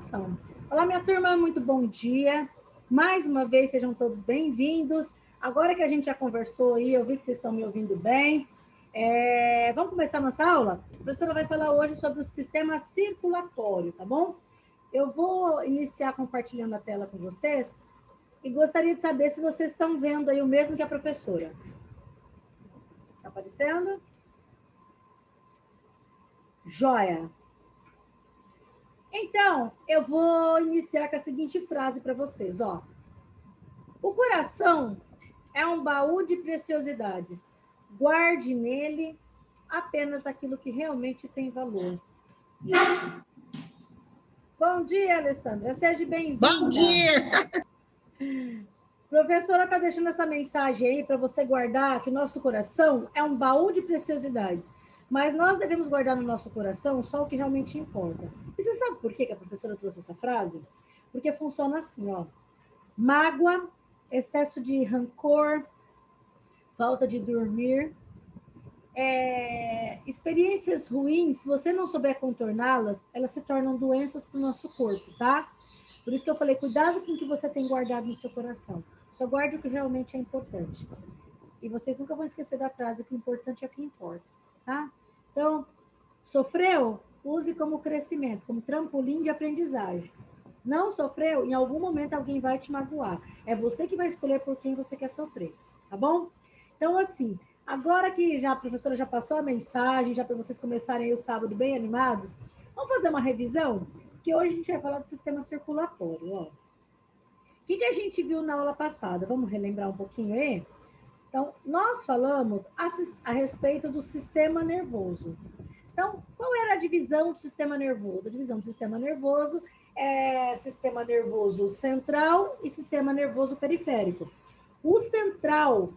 circulação. Olá, minha turma, muito bom dia. Mais uma vez, sejam todos bem-vindos. Agora que a gente já conversou aí, eu vi que vocês estão me ouvindo bem. Vamos começar nossa aula? A professora vai falar hoje sobre o sistema circulatório, tá bom? Eu vou iniciar compartilhando a tela com vocês e gostaria de saber se vocês estão vendo aí o mesmo que a professora. Está aparecendo? Joia! Então, eu vou iniciar com a seguinte frase para vocês, ó. O coração é um baú de preciosidades. Guarde nele apenas aquilo que realmente tem valor. Bom dia, Alessandra. Seja bem-vinda. Bom dia! A professora está deixando essa mensagem aí para você guardar que o nosso coração é um baú de preciosidades. Mas nós devemos guardar no nosso coração só o que realmente importa. E você sabe por que a professora trouxe essa frase? Porque funciona assim, ó. Mágoa, excesso de rancor, falta de dormir, experiências ruins, se você não souber contorná-las, elas se tornam doenças para o nosso corpo, tá? Por isso que eu falei, cuidado com o que você tem guardado no seu coração. Só guarde o que realmente é importante. E vocês nunca vão esquecer da frase que o importante é o que importa, tá? Então, sofreu? Use como crescimento, como trampolim de aprendizagem. Não sofreu? Em algum momento alguém vai te magoar. É você que vai escolher por quem você quer sofrer, tá bom? Então, assim, agora que a professora já passou a mensagem, já para vocês começarem aí o sábado bem animados, vamos fazer uma revisão? Que hoje a gente vai falar do sistema circulatório, ó. O que a gente viu na aula passada? Vamos relembrar um pouquinho aí? Então, nós falamos a respeito do sistema nervoso. Então, qual era a divisão do sistema nervoso? A divisão do sistema nervoso é sistema nervoso central e sistema nervoso periférico. O central,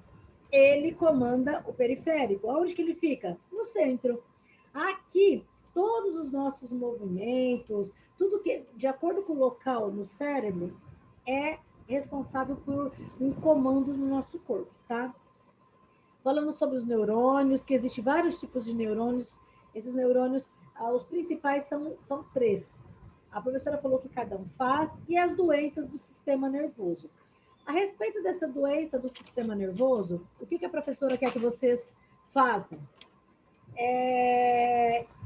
ele comanda o periférico. Onde que ele fica? No centro. Aqui, todos os nossos movimentos, tudo que, de acordo com o local no cérebro, é responsável por um comando no nosso corpo, tá? Falamos sobre os neurônios, que existem vários tipos de neurônios. Esses neurônios, os principais são 3. A professora falou que cada um faz, e as doenças do sistema nervoso. A respeito dessa doença do sistema nervoso, o que a professora quer que vocês façam?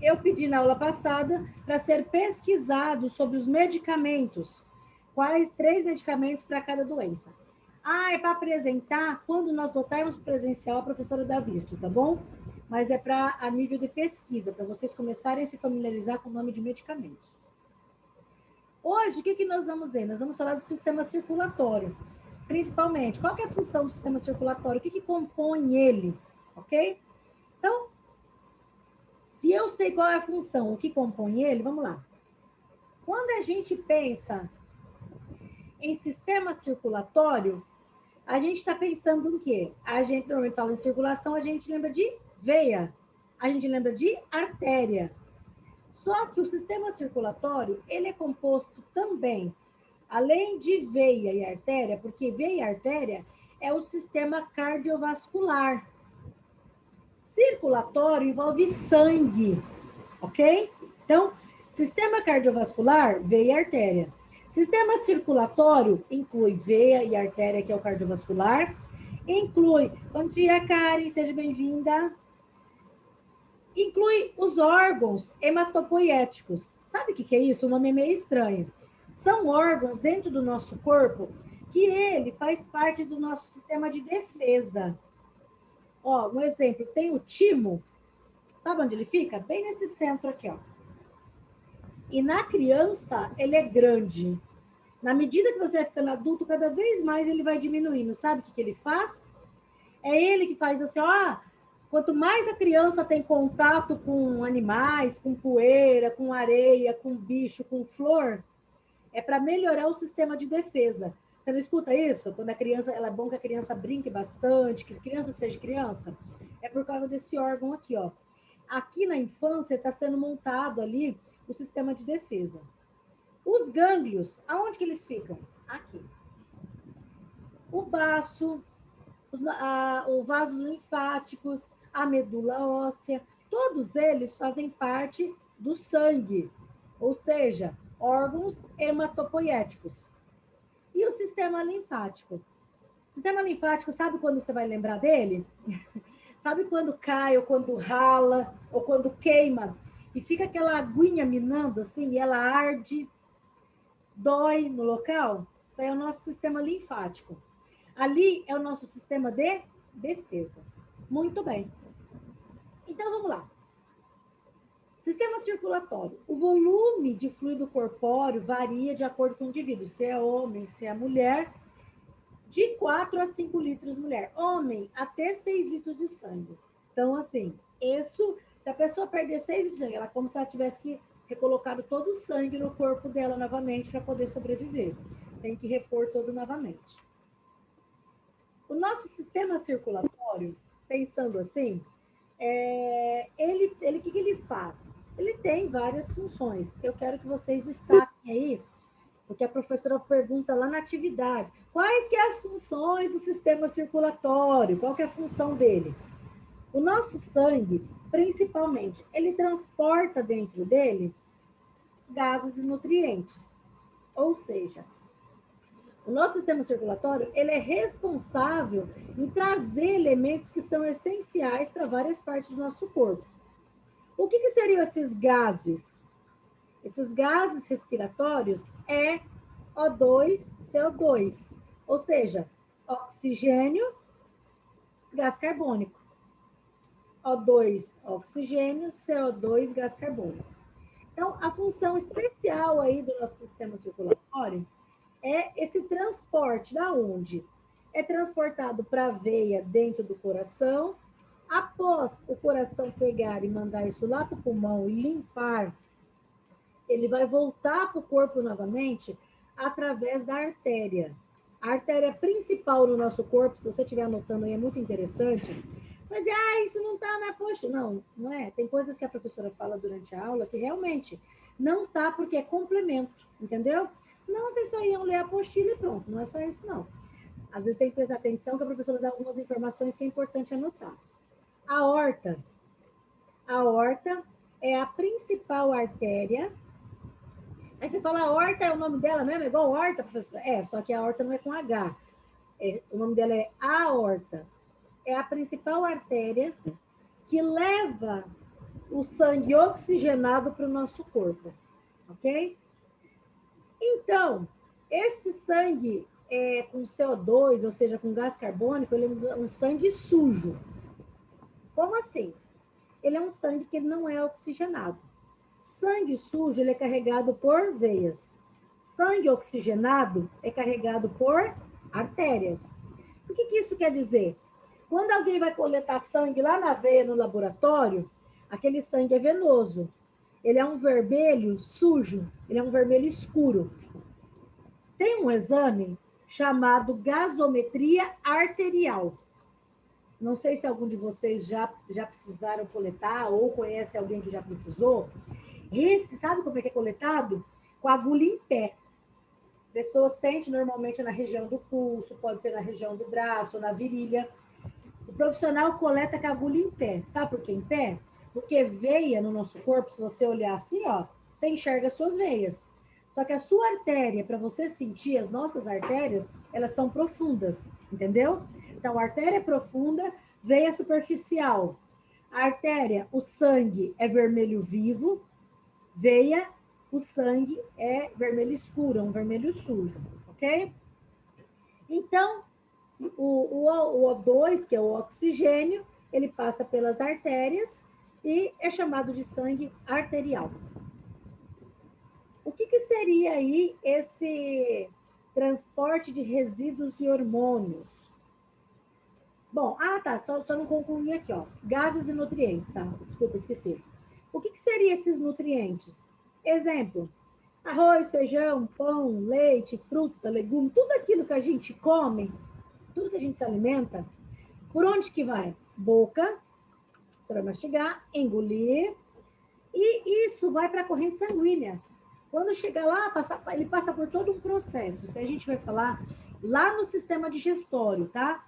Eu pedi na aula passada para ser pesquisado sobre os medicamentos. Quais 3 medicamentos para cada doença? É para apresentar, quando nós voltarmos presencial, a professora dá visto, tá bom? Mas é para a nível de pesquisa, para vocês começarem a se familiarizar com o nome de medicamentos. Hoje, o que nós vamos ver? Nós vamos falar do sistema circulatório, principalmente. Qual que é a função do sistema circulatório? O que compõe ele, ok? Então, se eu sei qual é a função, o que compõe ele, vamos lá. Quando a gente pensa em sistema circulatório, a gente está pensando em quê? A gente normalmente fala em circulação, a gente lembra de veia, a gente lembra de artéria. Só que o sistema circulatório, ele é composto também, além de veia e artéria, porque veia e artéria é o sistema cardiovascular. Circulatório envolve sangue, ok? Então, sistema cardiovascular, veia e artéria. Sistema circulatório inclui veia e artéria, que é o cardiovascular. Inclui, bom dia, Karen, seja bem-vinda. Inclui os órgãos hematopoéticos. Sabe o que é isso? O nome é meio estranho. São órgãos dentro do nosso corpo que ele faz parte do nosso sistema de defesa. Ó, um exemplo, tem o timo. Sabe onde ele fica? Bem nesse centro aqui, ó. E na criança, ele é grande. Na medida que você vai ficando adulto, cada vez mais ele vai diminuindo. Sabe o que ele faz? É ele que faz assim, ó, quanto mais a criança tem contato com animais, com poeira, com areia, com bicho, com flor, é para melhorar o sistema de defesa. Você não escuta isso? Quando a criança, é bom que a criança brinque bastante, que a criança seja criança. É por causa desse órgão aqui, ó. Aqui na infância está sendo montado ali o sistema de defesa. Os gânglios, aonde que eles ficam? Aqui. O baço, os vasos linfáticos, a medula óssea, todos eles fazem parte do sangue. Ou seja, órgãos hematopoéticos. E o sistema linfático? O sistema linfático, sabe quando você vai lembrar dele? Sabe quando cai, ou quando rala, ou quando queima, e fica aquela aguinha minando assim, e ela arde, dói no local? Isso aí é o nosso sistema linfático. Ali é o nosso sistema de defesa. Muito bem. Então, vamos lá. Sistema circulatório. O volume de fluido corpóreo varia de acordo com o indivíduo, se é homem, se é mulher, de 4 a 5 litros mulher. Homem, até 6 litros de sangue. Então, assim, isso, se a pessoa perder 6 litros de sangue, ela é como se ela tivesse que recolocado todo o sangue no corpo dela novamente para poder sobreviver. Tem que repor todo novamente. O nosso sistema circulatório, pensando assim, o que ele faz? Ele tem várias funções. Eu quero que vocês destaquem aí, porque a professora pergunta lá na atividade, quais que são as funções do sistema circulatório? Qual que é a função dele? O nosso sangue, principalmente, ele transporta dentro dele gases e nutrientes. Ou seja, o nosso sistema circulatório, ele é responsável em trazer elementos que são essenciais para várias partes do nosso corpo. O que seriam esses gases? Esses gases respiratórios é O2, CO2, ou seja, oxigênio, gás carbônico. O2, oxigênio, CO2, gás carbônico. Então, a função especial aí do nosso sistema circulatório é esse transporte da onde é transportado para a veia dentro do coração. Após o coração pegar e mandar isso lá para o pulmão e limpar, ele vai voltar para o corpo novamente através da artéria. A artéria principal no nosso corpo, se você estiver anotando aí, é muito interessante. Você vai dizer, isso não está na apostila. Não, não é. Tem coisas que a professora fala durante a aula que realmente não está porque é complemento, entendeu? Não, vocês só iam ler a apostila e pronto. Não é só isso, não. Às vezes tem que prestar atenção que a professora dá algumas informações que é importante anotar. A aorta. A aorta é a principal artéria. Aí você fala, a aorta é o nome dela mesmo? É igual horta, professora? É, só que a aorta não é com H. O nome dela é aorta. É a principal artéria que leva o sangue oxigenado para o nosso corpo, ok? Então, esse sangue com CO2, ou seja, com gás carbônico, ele é um sangue sujo. Como assim? Ele é um sangue que ele não é oxigenado. Sangue sujo, ele é carregado por veias. Sangue oxigenado é carregado por artérias. O que isso quer dizer? Quando alguém vai coletar sangue lá na veia, no laboratório, aquele sangue é venoso. Ele é um vermelho sujo, ele é um vermelho escuro. Tem um exame chamado gasometria arterial. Não sei se algum de vocês já precisaram coletar ou conhece alguém que já precisou. Esse, sabe como é que é coletado? Com a agulha em pé. A pessoa sente normalmente na região do pulso, pode ser na região do braço, na virilha. O profissional coleta com a agulha em pé. Sabe por que em pé? Porque veia no nosso corpo, se você olhar assim, ó, você enxerga as suas veias. Só que a sua artéria, para você sentir, as nossas artérias, elas são profundas, entendeu? Então, a artéria é profunda, veia superficial. A artéria, o sangue é vermelho vivo, veia, o sangue é vermelho escuro, um vermelho sujo, ok? Então, o O2, que é o oxigênio, ele passa pelas artérias e é chamado de sangue arterial. O que seria aí esse transporte de resíduos e hormônios? Bom, tá, só não concluí aqui, ó. Gases e nutrientes, tá? Desculpa, esqueci. O que seria esses nutrientes? Exemplo, arroz, feijão, pão, leite, fruta, legume, tudo aquilo que a gente come, tudo que a gente se alimenta, por onde que vai? Boca, para mastigar, engolir, e isso vai para a corrente sanguínea. Quando chega lá, ele passa por todo um processo. Se a gente vai falar lá no sistema digestório, tá?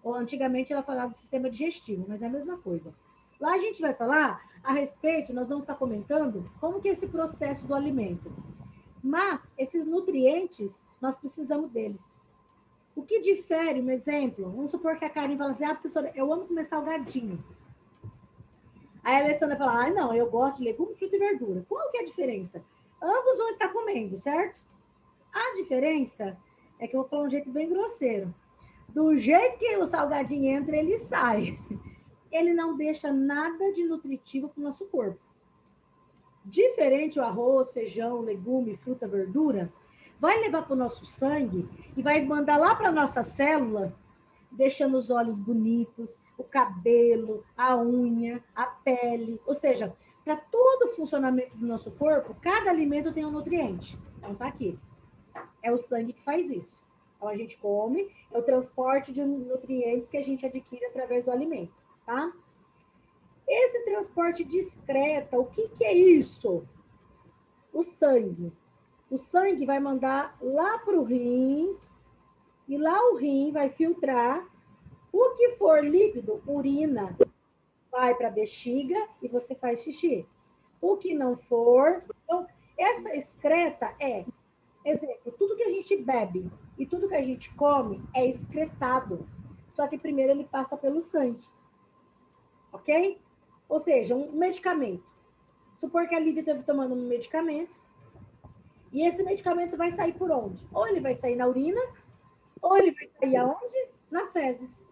Ou antigamente ela falava do sistema digestivo, mas é a mesma coisa. Lá a gente vai falar a respeito, nós vamos estar comentando como que é esse processo do alimento. Mas esses nutrientes, nós precisamos deles. O que difere, um exemplo, vamos supor que a Karen fala assim, professora, eu amo comer salgadinho. Aí a Alessandra fala, não, eu gosto de legume, fruta e verdura. Qual que é a diferença? Ambos vão estar comendo, certo? A diferença é que eu vou falar um jeito bem grosseiro. Do jeito que o salgadinho entra, ele sai. Ele não deixa nada de nutritivo para o nosso corpo. Diferente o arroz, feijão, legume, fruta, verdura, vai levar para o nosso sangue e vai mandar lá para a nossa célula, deixando os olhos bonitos, o cabelo, a unha, a pele. Ou seja, para todo o funcionamento do nosso corpo, cada alimento tem um nutriente. Então, tá aqui. É o sangue que faz isso. Então, a gente come, é o transporte de nutrientes que a gente adquire através do alimento, tá? Esse transporte discreto, o que é isso? O sangue. O sangue vai mandar lá para o rim, e lá o rim vai filtrar. O que for líquido, urina, vai para a bexiga e você faz xixi. O que não for... Então, essa excreta é, exemplo, tudo que a gente bebe e tudo que a gente come é excretado. Só que primeiro ele passa pelo sangue. Ok? Ou seja, um medicamento. Supor que a Lívia esteve tomando um medicamento e esse medicamento vai sair por onde? Ou ele vai sair na urina, ou ele vai sair aonde? Nas fezes.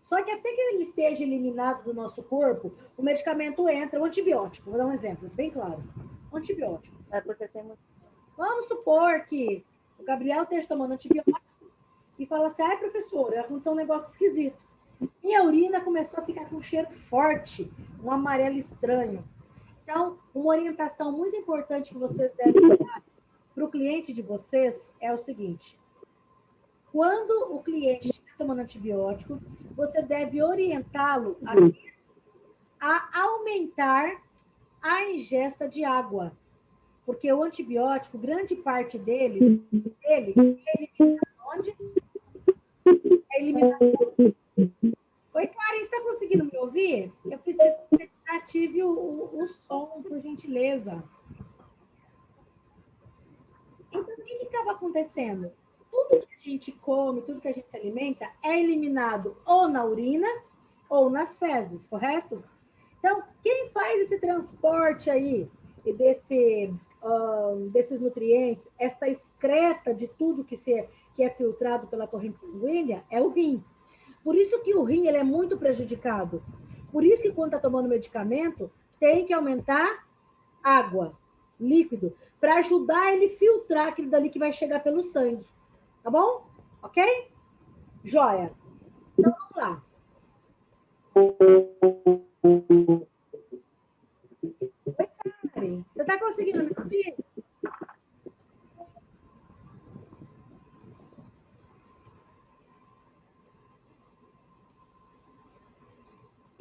Só que até que ele seja eliminado do nosso corpo, o medicamento entra, o antibiótico, vou dar um exemplo, bem claro. O antibiótico. É porque tem muito... Vamos supor que o Gabriel esteja tomando antibiótico e fala assim, professora, aconteceu um negócio esquisito. Minha urina começou a ficar com um cheiro forte, um amarelo estranho. Então, uma orientação muito importante que vocês devem dar para o cliente de vocês é o seguinte: quando o cliente está tomando antibiótico, você deve orientá-lo a aumentar a ingesta de água. Porque o antibiótico, grande parte dele é eliminado onde? É eliminado. Oi, Karen, está conseguindo me ouvir? Eu preciso que você desative o som, por gentileza. Então, o que acaba acontecendo? Tudo que a gente come, tudo que a gente se alimenta, é eliminado ou na urina ou nas fezes, correto? Então, quem faz esse transporte aí desses nutrientes, essa excreta de tudo que é filtrado pela corrente sanguínea, é o rim. Por isso que o rim ele é muito prejudicado. Por isso que quando está tomando medicamento, tem que aumentar água, líquido, para ajudar ele filtrar aquilo dali que vai chegar pelo sangue. Tá bom? Ok? Joia. Então, vamos lá. Oi, Karen. Você está conseguindo me ouvir?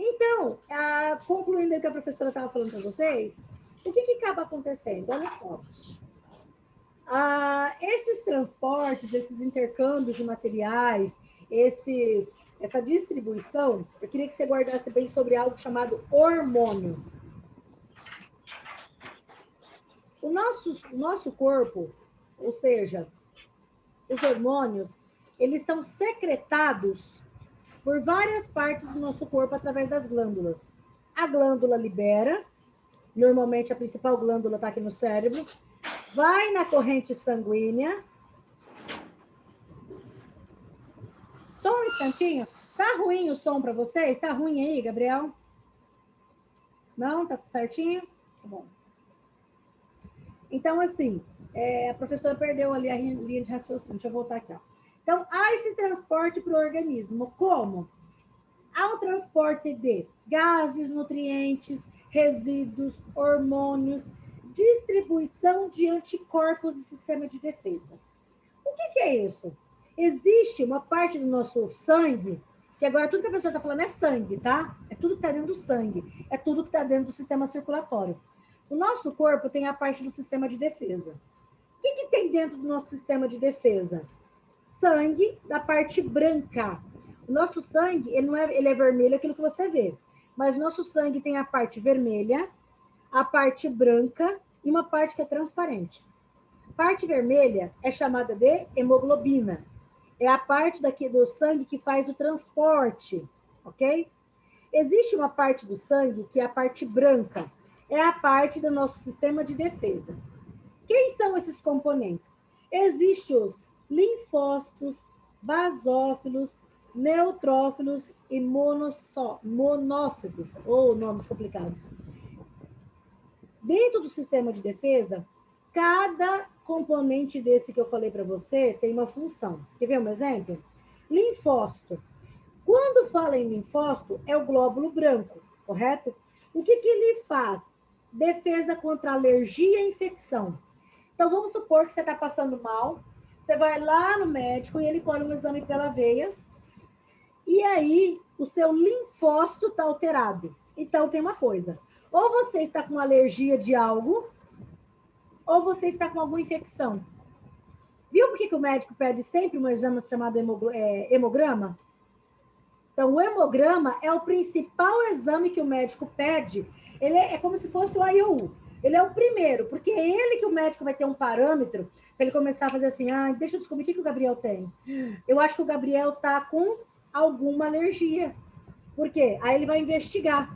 Então, concluindo o que a professora estava falando para vocês, o que acaba acontecendo? Olha só. Esses transportes, esses intercâmbios de materiais, essa distribuição, eu queria que você guardasse bem sobre algo chamado hormônio. O nosso corpo, ou seja, os hormônios, eles são secretados por várias partes do nosso corpo através das glândulas. A glândula libera, normalmente a principal glândula está aqui no cérebro, vai na corrente sanguínea. Só um instantinho. Tá ruim o som para vocês? Tá ruim aí, Gabriel? Não? Tá certinho? Tá bom. Então, assim, a professora perdeu ali a linha de raciocínio. Deixa eu voltar aqui, ó. Então, há esse transporte para o organismo. Como? Há o transporte de gases, nutrientes, resíduos, hormônios, distribuição de anticorpos e sistema de defesa. O que é isso? Existe uma parte do nosso sangue, que agora tudo que a pessoa está falando é sangue, tá? É tudo que está dentro do sangue, é tudo que está dentro do sistema circulatório. O nosso corpo tem a parte do sistema de defesa. O que tem dentro do nosso sistema de defesa? Sangue da parte branca. O nosso sangue, ele é vermelho, aquilo que você vê. Mas o nosso sangue tem a parte vermelha, a parte branca e uma parte que é transparente. parte vermelha é chamada de hemoglobina. É a parte daqui do sangue que faz o transporte, ok? Existe uma parte do sangue que é a parte branca. É a parte do nosso sistema de defesa. Quem são esses componentes? Existem os linfócitos, basófilos, neutrófilos e monócitos, ou nomes complicados. Dentro do sistema de defesa, cada componente desse que eu falei para você tem uma função. Quer ver um exemplo? Linfócito. Quando fala em linfócito, é o glóbulo branco, correto? O que ele faz? Defesa contra alergia e infecção. Então, vamos supor que você está passando mal, você vai lá no médico e ele colhe um exame pela veia, e aí o seu linfócito está alterado. Então, tem uma coisa, ou você está com alergia de algo, ou você está com alguma infecção. Viu por que o médico pede sempre um exame chamado hemograma? Então, o hemograma é o principal exame que o médico pede. Ele é como se fosse o IOU. Ele é o primeiro, porque é ele que o médico vai ter um parâmetro para ele começar a fazer assim, deixa eu descobrir o que o Gabriel tem. Eu acho que o Gabriel está com alguma alergia. Por quê? Aí ele vai investigar.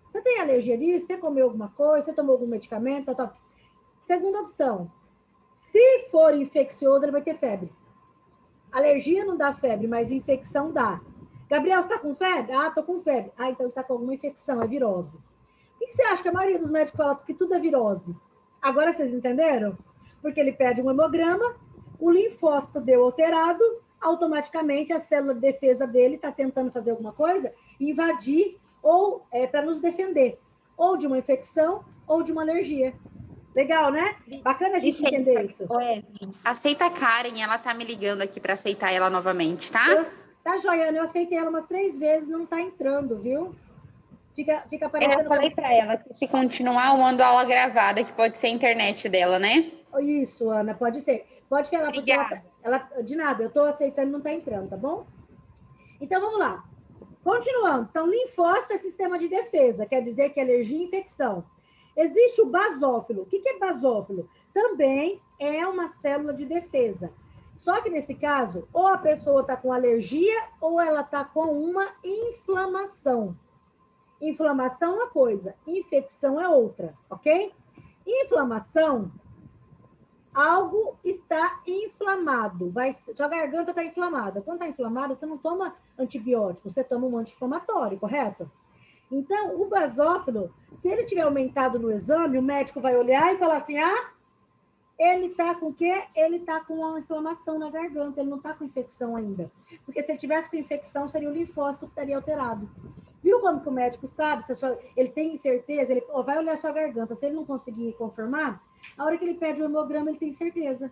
Você tem alergia disso? Você comeu alguma coisa? Você tomou algum medicamento? Tal. Segunda opção, se for infeccioso, ele vai ter febre. Alergia não dá febre, mas infecção dá. Gabriel, você está com febre? Ah, estou com febre. Ah, então ele está com alguma infecção, é virose. O que você acha que a maioria dos médicos fala que tudo é virose? Agora vocês entenderam? Porque ele pede um hemograma, o linfócito deu alterado, automaticamente a célula de defesa dele está tentando fazer alguma coisa, invadir, ou para nos defender, ou de uma infecção, ou de uma alergia. Legal, né? Bacana a gente entender isso. Aceita a Karen, ela tá me ligando aqui para aceitar ela novamente, tá? Tá, Joiana, eu aceitei ela umas 3 vezes, não tá entrando, viu? Fica aparecendo. Eu falei para ela que se continuar, eu mando aula gravada, que pode ser a internet dela, né? Isso, Ana, pode ser. Pode falar, Obrigada. porque ela de nada, eu tô aceitando, não tá entrando, tá bom? Então, vamos lá. Continuando. Então, linfócito é sistema de defesa, quer dizer que é alergia e infecção. Existe o basófilo. O que é basófilo? Também é uma célula de defesa. Só que nesse caso, ou a pessoa está com alergia ou ela está com uma inflamação. Inflamação é uma coisa, infecção é outra, ok? Inflamação, algo está inflamado. Sua garganta está inflamada. Quando está inflamada, você não toma antibiótico, você toma um anti-inflamatório, correto? Então, o basófilo, se ele tiver aumentado no exame, o médico vai olhar e falar assim, ele está com o quê? Ele está com uma inflamação na garganta, ele não está com infecção ainda. Porque se ele tivesse com infecção, seria o linfócito que estaria alterado. Viu como que o médico sabe? Ele tem certeza, ele vai olhar a sua garganta. Se ele não conseguir confirmar, a hora que ele pede o hemograma, ele tem certeza.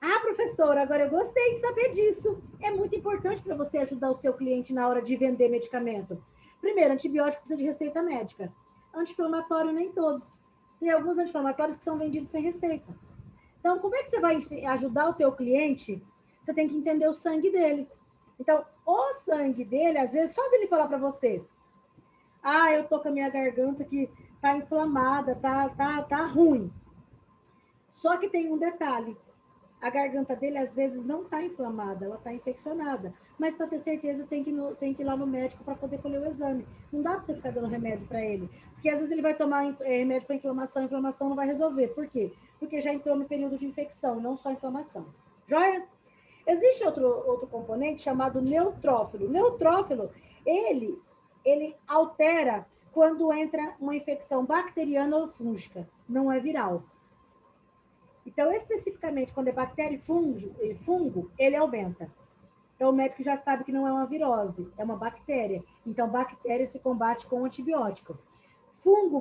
Ah, professora, agora eu gostei de saber disso. É muito importante para você ajudar o seu cliente na hora de vender medicamento. Primeiro, antibiótico precisa de receita médica. Anti-inflamatório, nem todos. Tem alguns anti-inflamatórios que são vendidos sem receita. Então, como é que você vai ajudar o teu cliente? Você tem que entender o sangue dele. Então, o sangue dele, às vezes, só dele falar para você, eu tô com a minha garganta que tá inflamada, tá ruim. Só que tem um detalhe. A garganta dele, às vezes, não está inflamada, ela está infeccionada. Mas, para ter certeza, tem que ir lá no médico para poder colher o exame. Não dá para você ficar dando remédio para ele. Porque, às vezes, ele vai tomar remédio para inflamação, a inflamação não vai resolver. Por quê? Porque já entrou no período de infecção, não só inflamação. Joia? Existe outro componente chamado neutrófilo. Neutrófilo, ele altera quando entra uma infecção bacteriana ou fúngica. Não é viral. Então, especificamente, quando é bactéria e fungo, ele aumenta. Então, o médico já sabe que não é uma virose, é uma bactéria. Então, bactéria se combate com antibiótico. Fungo,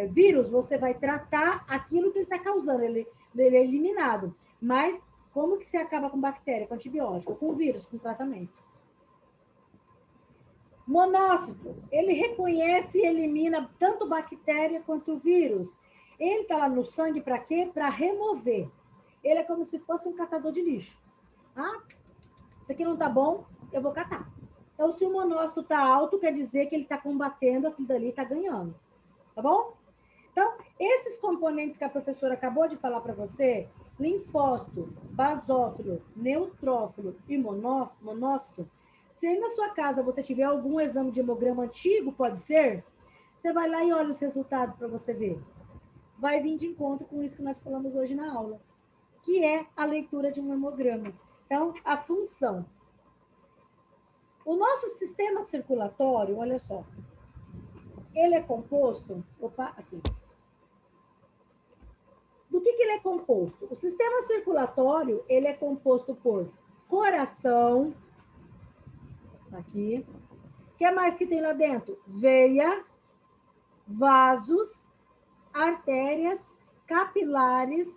vírus, você vai tratar aquilo que ele está causando, ele é eliminado. Mas, como que se acaba com bactéria? Com antibiótico, com vírus, com tratamento. Monócito, ele reconhece e elimina tanto bactéria quanto vírus. Ele está lá no sangue para quê? Para remover. Ele é como se fosse um catador de lixo. Isso aqui não está bom, eu vou catar. Então, se o monócito está alto, quer dizer que ele está combatendo aquilo dali, está ganhando. Tá bom? Então, esses componentes que a professora acabou de falar para você, linfócito, basófilo, neutrófilo e monócito, se aí na sua casa você tiver algum exame de hemograma antigo, pode ser, você vai lá e olha os resultados para você ver. Vai vir de encontro com isso que nós falamos hoje na aula, que é a leitura de um hemograma. Então, a função. O nosso sistema circulatório, olha só, ele é composto... Opa, aqui. Do que ele é composto? O sistema circulatório, ele é composto por coração, aqui. O que mais que tem lá dentro? Veia, vasos, artérias, capilares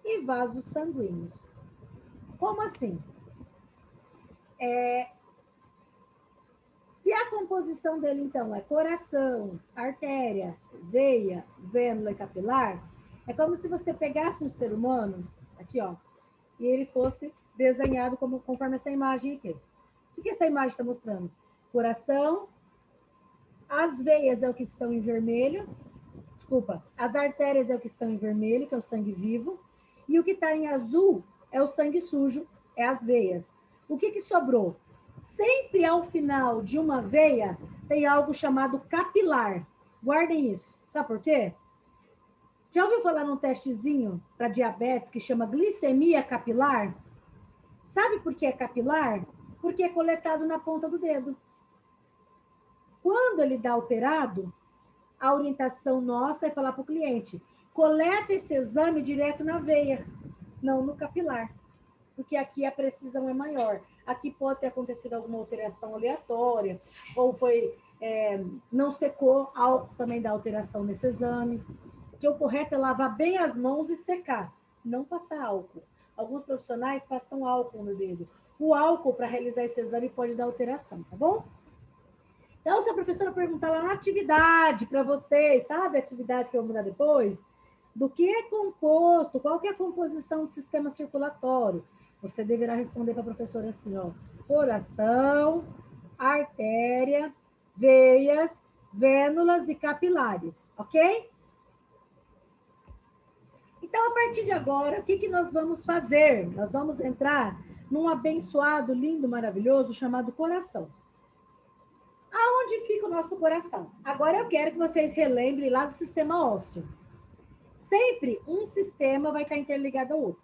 e vasos sanguíneos. Como assim? Se a composição dele, então, é coração, artéria, veia, vênula e capilar, é como se você pegasse um ser humano, aqui, ó, e ele fosse desenhado conforme essa imagem aqui. O que essa imagem está mostrando? Coração, as veias é o que estão em vermelho, desculpa, as artérias é o que estão em vermelho, que é o sangue vivo, e o que está em azul é o sangue sujo, é as veias. O que sobrou? Sempre ao final de uma veia tem algo chamado capilar. Guardem isso. Sabe por quê? Já ouviu falar num testezinho para diabetes que chama glicemia capilar? Sabe por que é capilar? Porque é coletado na ponta do dedo. Quando ele dá alterado, a orientação nossa é falar para o cliente, coleta esse exame direto na veia, não no capilar, porque aqui a precisão é maior. Aqui pode ter acontecido alguma alteração aleatória, ou não secou, álcool também dá alteração nesse exame. Porque o correto é lavar bem as mãos e secar, não passar álcool. Alguns profissionais passam álcool no dedo. O álcool, para realizar esse exame, pode dar alteração, tá bom? Então, se a professora perguntar lá na atividade para vocês, sabe a atividade que eu vou mudar depois? Do que é composto, qual que é a composição do sistema circulatório? Você deverá responder para a professora assim, ó, coração, artéria, veias, vênulas e capilares, ok? Então, a partir de agora, o que nós vamos fazer? Nós vamos entrar num abençoado, lindo, maravilhoso, chamado coração. Aonde fica o nosso coração? Agora eu quero que vocês relembrem lá do sistema ósseo. Sempre um sistema vai estar interligado ao outro.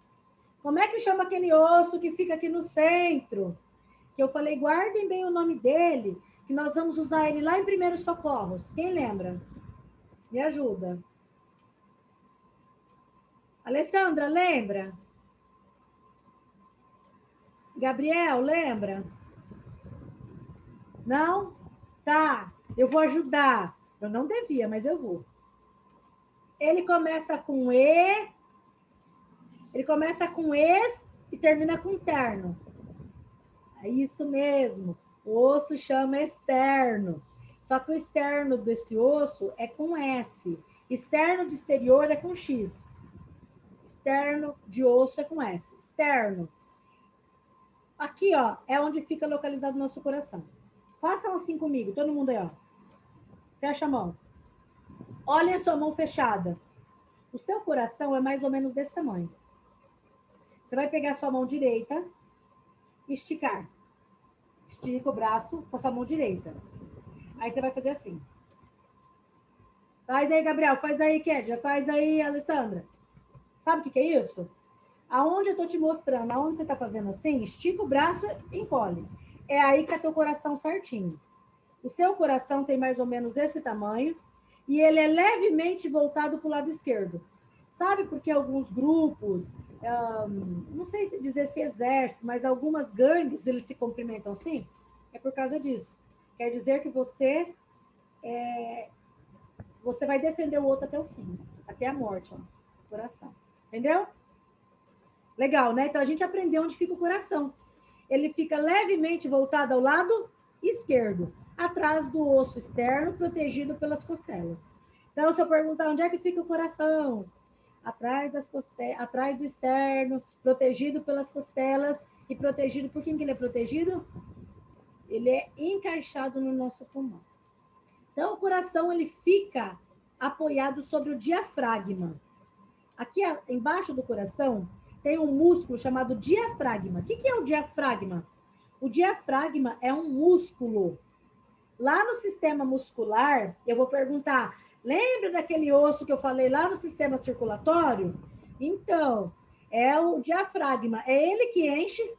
Como é que chama aquele osso que fica aqui no centro? Que eu falei, guardem bem o nome dele, que nós vamos usar ele lá em primeiros socorros. Quem lembra? Me ajuda. Alessandra, lembra? Gabriel, lembra? Não? Tá, eu vou ajudar. Eu não devia, mas eu vou. Ele começa com E, ele começa com ex e termina com terno. É isso mesmo. O osso chama externo. Só que o externo desse osso é com S. Externo de exterior é com X. Externo de osso é com S. Externo. Aqui, ó, é onde fica localizado o nosso coração. Façam assim comigo, todo mundo aí, ó. Fecha a mão. Olhem a sua mão fechada. O seu coração é mais ou menos desse tamanho. Você vai pegar a sua mão direita e esticar. Estica o braço com a sua mão direita. Aí você vai fazer assim. Faz aí, Gabriel. Faz aí, Kédia. Faz aí, Alessandra. Sabe o que é isso? Aonde eu tô te mostrando, aonde você tá fazendo assim, estica o braço e encolhe. É aí que é teu coração certinho. O seu coração tem mais ou menos esse tamanho e ele é levemente voltado para o lado esquerdo. Sabe por que alguns grupos, não sei se dizer se exército, mas algumas gangues, eles se cumprimentam assim? É por causa disso. Quer dizer que você vai defender o outro até o fim, até a morte, ó, coração. Entendeu? Legal, né? Então, a gente aprendeu onde fica o coração. Ele fica levemente voltado ao lado esquerdo, atrás do osso externo, protegido pelas costelas. Então, se eu perguntar onde é que fica o coração, atrás do externo, protegido pelas costelas e protegido, por quem que ele é protegido? Ele é encaixado no nosso pulmão. Então, o coração, ele fica apoiado sobre o diafragma. Aqui embaixo do coração tem um músculo chamado diafragma. O que é o diafragma? O diafragma é um músculo. Lá no sistema muscular, eu vou perguntar, lembra daquele osso que eu falei lá no sistema circulatório? Então, é o diafragma. É ele que enche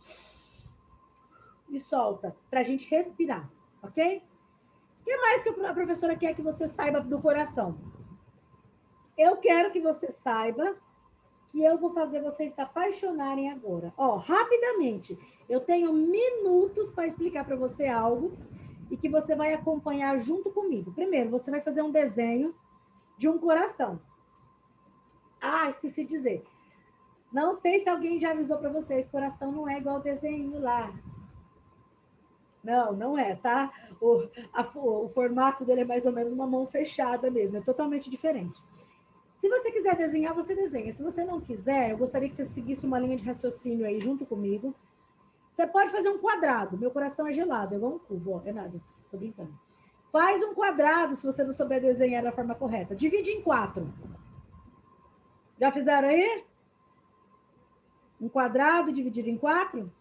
e solta, para a gente respirar, ok? O que mais que a professora quer que você saiba do coração? Eu quero que você saiba que eu vou fazer vocês se apaixonarem agora. Ó, rapidamente, eu tenho minutos para explicar para você algo e que você vai acompanhar junto comigo. Primeiro, você vai fazer um desenho de um coração. Ah, esqueci de dizer. Não sei se alguém já avisou para vocês, coração não é igual o desenho lá. Não, não é, tá? O formato dele é mais ou menos uma mão fechada mesmo, é totalmente diferente. Se você quiser desenhar, você desenha. Se você não quiser, eu gostaria que você seguisse uma linha de raciocínio aí junto comigo. Você pode fazer um quadrado. Meu coração é gelado, é igual um cubo. Ó, é nada, tô brincando. Faz um quadrado se você não souber desenhar da forma correta. Divide em 4. Já fizeram aí? Um quadrado dividido em 4?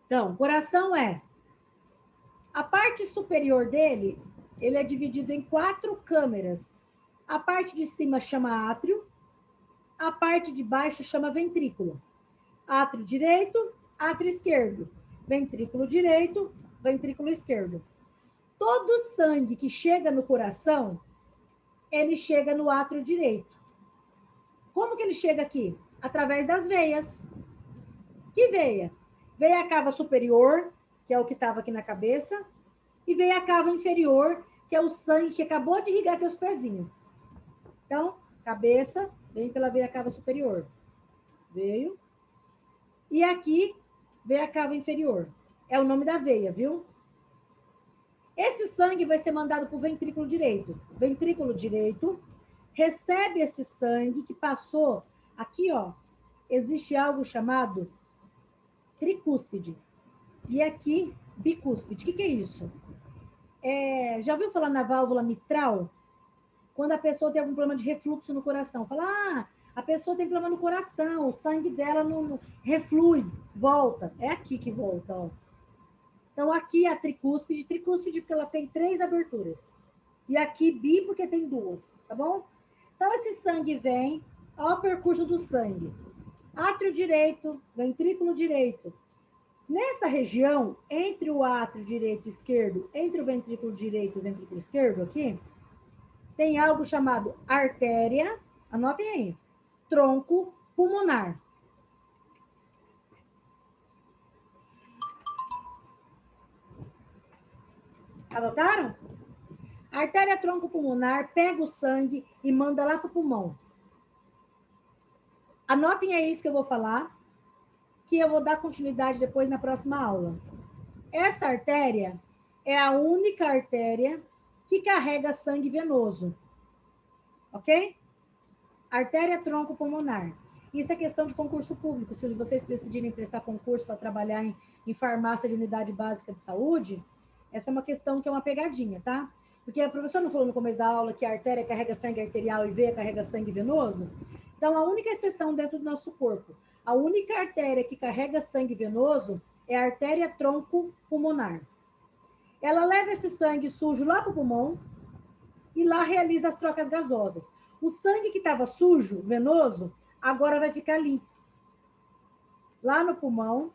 Então, coração é... A parte superior dele, ele é dividido em 4 câmeras. A parte de cima chama átrio, a parte de baixo chama ventrículo. Átrio direito, átrio esquerdo. Ventrículo direito, ventrículo esquerdo. Todo sangue que chega no coração, ele chega no átrio direito. Como que ele chega aqui? Através das veias. Que veia? Veia cava superior, que é o que estava aqui na cabeça, e veia cava inferior, que é o sangue que acabou de irrigar teus pezinhos. Então, cabeça, vem pela veia cava superior. Veio. E aqui, veia cava inferior. É o nome da veia, viu? Esse sangue vai ser mandado para o ventrículo direito. Ventrículo direito recebe esse sangue que passou aqui, ó. Existe algo chamado tricúspide. E aqui, bicúspide. O que é isso? Já ouviu falar na válvula mitral? Quando a pessoa tem algum problema de refluxo no coração. Fala, a pessoa tem problema no coração, o sangue dela não reflui, volta. É aqui que volta, ó. Então, aqui é a tricúspide porque ela tem 3 aberturas. E aqui, bi, porque tem 2, tá bom? Então, esse sangue vem, ó o percurso do sangue. Átrio direito, ventrículo direito. Nessa região, entre o átrio direito e esquerdo, entre o ventrículo direito e o ventrículo esquerdo aqui, tem algo chamado artéria, anotem aí, tronco pulmonar. Anotaram? A artéria tronco pulmonar pega o sangue e manda lá para o pulmão. Anotem aí isso que eu vou falar, que eu vou dar continuidade depois na próxima aula. Essa artéria é a única artéria que carrega sangue venoso. Ok? Artéria tronco pulmonar. Isso é questão de concurso público. Se vocês decidirem prestar concurso para trabalhar em farmácia de unidade básica de saúde, essa é uma questão que é uma pegadinha, tá? Porque a professora não falou no começo da aula que a artéria carrega sangue arterial e veia carrega sangue venoso? Então, a única exceção dentro do nosso corpo, a única artéria que carrega sangue venoso é a artéria tronco pulmonar. Ela leva esse sangue sujo lá para o pulmão e lá realiza as trocas gasosas. O sangue que estava sujo, venoso, agora vai ficar limpo. Lá no pulmão,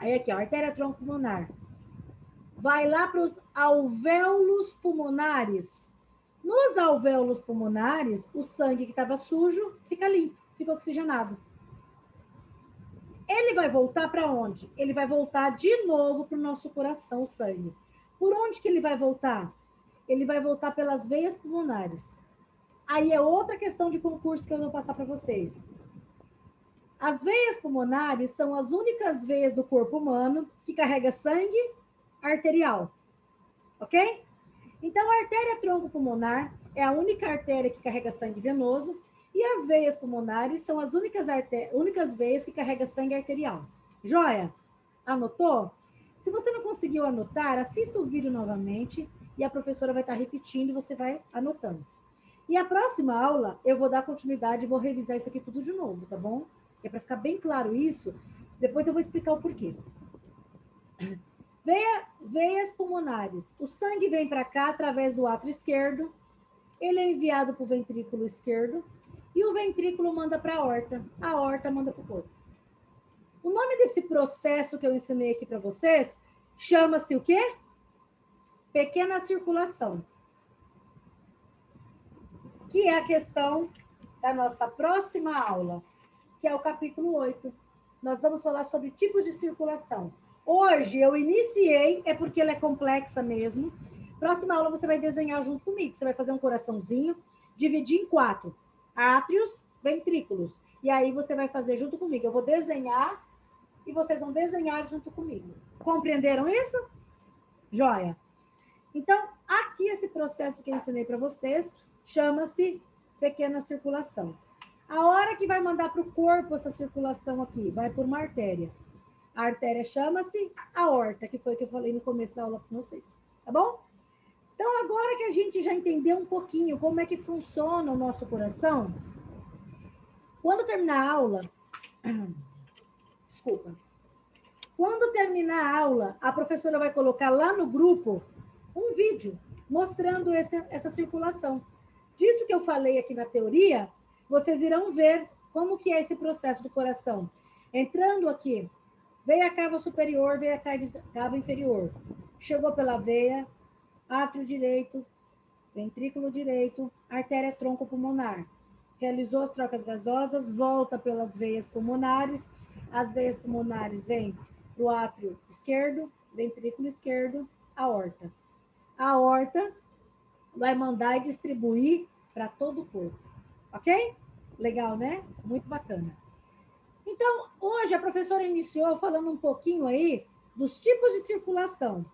aí aqui, ó, artéria tronco pulmonar. Vai lá para os alvéolos pulmonares. Nos alvéolos pulmonares, o sangue que estava sujo fica limpo, fica oxigenado. Ele vai voltar para onde? Ele vai voltar de novo para o nosso coração, o sangue. Por onde que ele vai voltar? Ele vai voltar pelas veias pulmonares. Aí é outra questão de concurso que eu vou passar para vocês. As veias pulmonares são as únicas veias do corpo humano que carrega sangue arterial. Ok? Então, a artéria tronco pulmonar é a única artéria que carrega sangue venoso e as veias pulmonares são as únicas veias que carregam sangue arterial. Joia? Anotou? Se você não conseguiu anotar, assista o vídeo novamente e a professora vai estar repetindo e você vai anotando. E a próxima aula, eu vou dar continuidade e vou revisar isso aqui tudo de novo, tá bom? É para ficar bem claro isso. Depois eu vou explicar o porquê. Veias pulmonares. O sangue vem para cá através do átrio esquerdo. Ele é enviado para o ventrículo esquerdo. E o ventrículo manda para a aorta. A aorta manda para o corpo. O nome desse processo que eu ensinei aqui para vocês chama-se o quê? Pequena circulação. Que é a questão da nossa próxima aula, que é o capítulo 8. Nós vamos falar sobre tipos de circulação. Hoje eu iniciei, é porque ela é complexa mesmo. Próxima aula você vai desenhar junto comigo. Você vai fazer um coraçãozinho, dividir em 4. Átrios, ventrículos. E aí você vai fazer junto comigo. Eu vou desenhar e vocês vão desenhar junto comigo. Compreenderam isso? Joia. Então, aqui esse processo que eu ensinei para vocês chama-se pequena circulação. A hora que vai mandar para o corpo essa circulação aqui, vai por uma artéria. A artéria chama-se aorta, que foi o que eu falei no começo da aula com vocês. Tá bom? Então, agora que a gente já entendeu um pouquinho como é que funciona o nosso coração, quando terminar a aula... Desculpa. Quando terminar a aula, a professora vai colocar lá no grupo um vídeo mostrando essa circulação. Disso que eu falei aqui na teoria, vocês irão ver como que é esse processo do coração. Entrando aqui, veia cava superior, veia cava inferior. Chegou pela veia, átrio direito, ventrículo direito, artéria tronco pulmonar. Realizou as trocas gasosas, volta pelas veias pulmonares. As veias pulmonares vêm do átrio esquerdo, ventrículo esquerdo, aorta. A aorta vai mandar e distribuir para todo o corpo. Ok? Legal, né? Muito bacana. Então, hoje a professora iniciou falando um pouquinho aí dos tipos de circulação.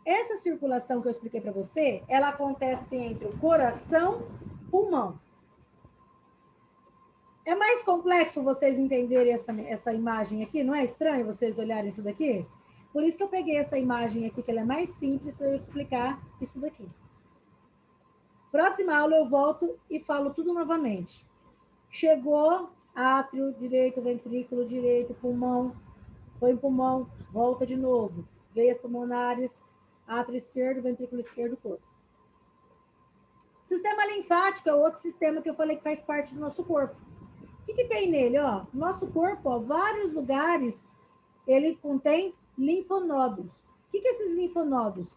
Essa circulação que eu expliquei para você, ela acontece entre o coração e o pulmão. É mais complexo vocês entenderem essa imagem aqui? Não é estranho vocês olharem isso daqui? Por isso que eu peguei essa imagem aqui, que ela é mais simples, para eu explicar isso daqui. Próxima aula eu volto e falo tudo novamente. Chegou, átrio direito, ventrículo direito, pulmão, foi em pulmão, volta de novo. Veias pulmonares, átrio esquerdo, ventrículo esquerdo, corpo. Sistema linfático é outro sistema que eu falei que faz parte do nosso corpo. O que tem nele? Ó, nosso corpo, ó, vários lugares, ele contém linfonodos. O que esses linfonodos?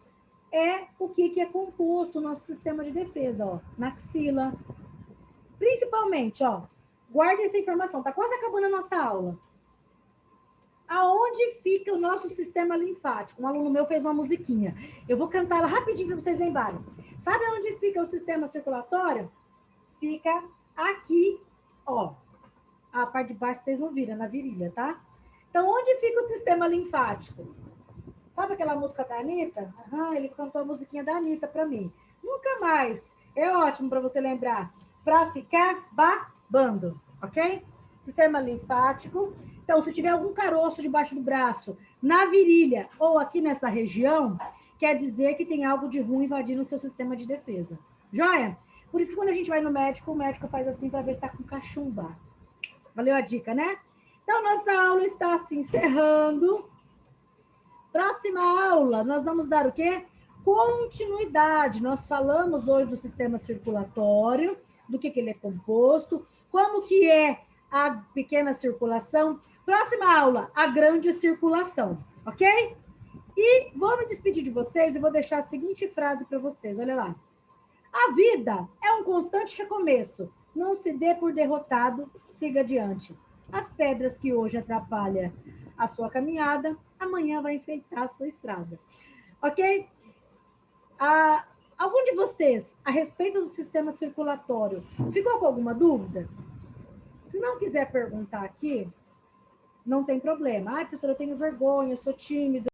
É o que é composto o nosso sistema de defesa, ó, na axila. Principalmente, ó, guarde essa informação, tá quase acabando a nossa aula. Aonde fica o nosso sistema linfático? Um aluno meu fez uma musiquinha. Eu vou cantar ela rapidinho para vocês lembrarem. Sabe onde fica o sistema circulatório? Fica aqui, ó. A parte de baixo vocês não viram, na virilha, tá? Então, onde fica o sistema linfático? Sabe aquela música da Anitta? Ele cantou a musiquinha da Anitta para mim. Nunca mais. É ótimo para você lembrar. Para ficar babando, ok? Sistema linfático. Então, se tiver algum caroço debaixo do braço, na virilha ou aqui nessa região, quer dizer que tem algo de ruim invadindo o seu sistema de defesa. Joia? Por isso que quando a gente vai no médico, o médico faz assim para ver se está com cachumba. Valeu a dica, né? Então, nossa aula está se encerrando. Próxima aula, nós vamos dar o quê? Continuidade. Nós falamos hoje do sistema circulatório, do que ele é composto, como que é a pequena circulação. Próxima aula, a grande circulação, ok? E vou me despedir de vocês e vou deixar a seguinte frase para vocês, olha lá. A vida é um constante recomeço. Não se dê por derrotado, siga adiante. As pedras que hoje atrapalham a sua caminhada, amanhã vai enfeitar a sua estrada. Ok? Algum de vocês, a respeito do sistema circulatório, ficou com alguma dúvida? Se não quiser perguntar aqui, não tem problema. Professora, eu tenho vergonha, eu sou tímido.